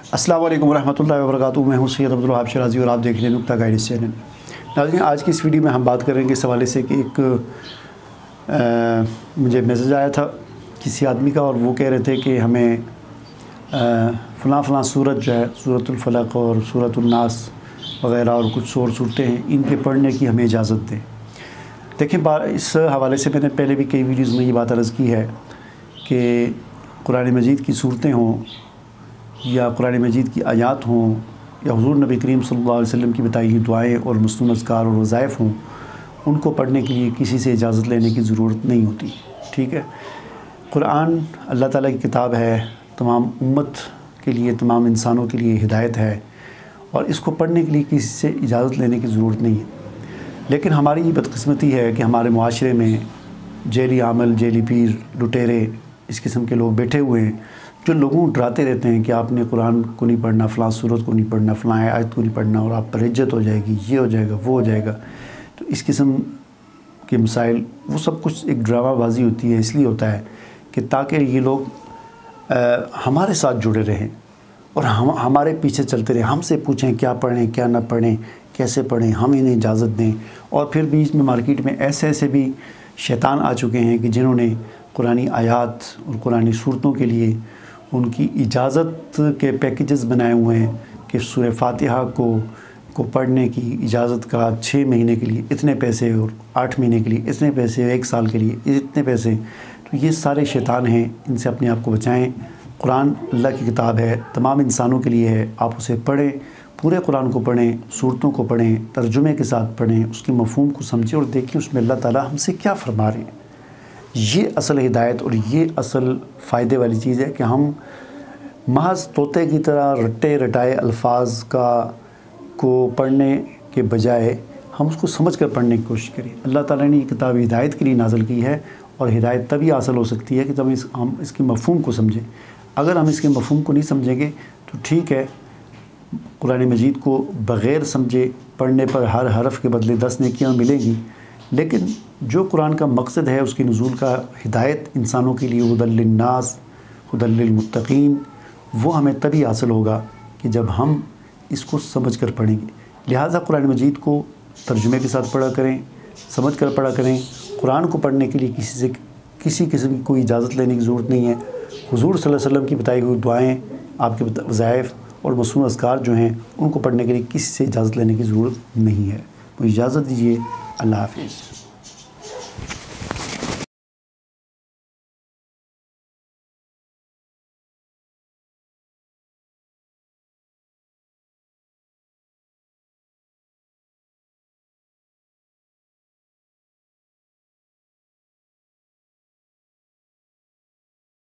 अस्सलाम वालेकुम रहमतुल्लाहि व बरकातुहू। मैं हूँ सैयद अब्दुल वहाब शिराज़ी और आप देख रहे हैं नुक्ता गाइडेंस चैनल। नाज़रीन, आज की इस वीडियो में हम बात करेंगे इस हवाले से कि मुझे मैसेज आया था किसी आदमी का, और वो कह रहे थे कि हमें फ़लाँ सूरत जो है, सूरतुल फलक और सूरतुल नास वग़ैरह और कुछ और सूरतें हैं, इनके पढ़ने की हमें इजाज़त दें। देखिए, इस हवाले से मैंने पहले भी कई वीडियोज़ में ये बात अर्ज़ की है कि कुरान मजीद की सूरतें हों या कुरान मजीद की आयात हों या हुज़ूर नबी करीम सल्लल्लाहु अलैहि वसल्लम की बताई हुई दुआएँ और मसनून अज़कार और वज़ाइफ़ हों, उनको पढ़ने के लिए किसी से इजाज़त लेने की ज़रूरत नहीं होती। ठीक है, कुरान अल्लाह ताला की किताब है, तमाम उम्मत के लिए, तमाम इंसानों के लिए हिदायत है, और इसको पढ़ने के लिए किसी से इजाज़त लेने की ज़रूरत नहीं है। लेकिन हमारी ये बदकिस्मती है कि हमारे मुआशरे में जेली आमल, जेली पीर, लुटेरे, इस किस्म के लोग बैठे हुए हैं जो लोगों को डराते रहते हैं कि आपने कुरान को नहीं पढ़ना, फ़लाँ सूरत को नहीं पढ़ना, फ़लाँ आयत को नहीं पढ़ना, और आप पर इज्जत हो जाएगी, ये हो जाएगा, वो हो जाएगा। तो इस किस्म के मसाइल, वो सब कुछ एक ड्रामाबाजी होती है, इसलिए होता है कि ताकि ये लोग हमारे साथ जुड़े रहें और हमारे पीछे चलते रहें, हमसे पूछें क्या पढ़ें क्या ना पढ़ें, कैसे पढ़ें, हम इन्हें इजाज़त दें। और फिर बीच में मार्केट में ऐसे भी शैतान आ चुके हैं कि जिन्होंने कुरानी आयात और कुरानी सूरतों के लिए उनकी इजाज़त के पैकेजेस बनाए हुए हैं कि सूरह फातिहा को पढ़ने की इजाज़त का 6 महीने के लिए इतने पैसे, और 8 महीने के लिए इतने पैसे, 1 साल के लिए इतने पैसे। तो ये सारे शैतान हैं, इनसे अपने आप को बचाएं। कुरान अल्लाह की किताब है, तमाम इंसानों के लिए है, आप उसे पढ़ें, पूरे कुरान को पढ़ें, सूरतों को पढ़ें, तर्जुमे के साथ पढ़ें, उसके मफ़हूम को समझें और देखें उसमें अल्लाह ताला हमसे क्या फरमा रहे हैं। ये असल हिदायत और ये असल फ़ायदे वाली चीज़ है कि हम महज तोते की तरह रट्टे रटाए अल्फाज को पढ़ने के बजाय हम उसको समझ कर पढ़ने की कोशिश करें। अल्लाह ताला ने ये किताब हिदायत के लिए नाज़िल की है, और हिदायत तभी हासिल हो सकती है कि जब हम इसके मफ़हूम को समझें। अगर हम इसके मफ़हूम को नहीं समझेंगे तो ठीक है, कुरान मजीद को बग़ैर समझे पढ़ने पर हर हरफ के बदले 10 नेकियां मिलेंगी, लेकिन जो कुरान का मकसद है उसकी नुज़ूल का, हिदायत इंसानों के लिए, हुदल लिन्नास हुदल लिलमुत्तक़ीन, वो हमें तभी हासिल होगा कि जब हम इसको समझ कर पढ़ेंगे। लिहाजा कुरान मजीद को तर्जुमे के साथ पढ़ा करें, समझ कर पढ़ा करें। कुरान को पढ़ने के लिए किसी किस्म की कोई इजाज़त लेने की ज़रूरत नहीं है। हुज़ूर सल्लल्लाहु अलैहि वसल्लम की बताई हुई दुआएँ, आपके वज़ाइफ़ और मसनून अज़कार जो हैं, उनको पढ़ने के लिए किसी से इजाज़त लेने की ज़रूरत नहीं है। तो इजाज़त दीजिए। अल्लाह हाफ़िज़।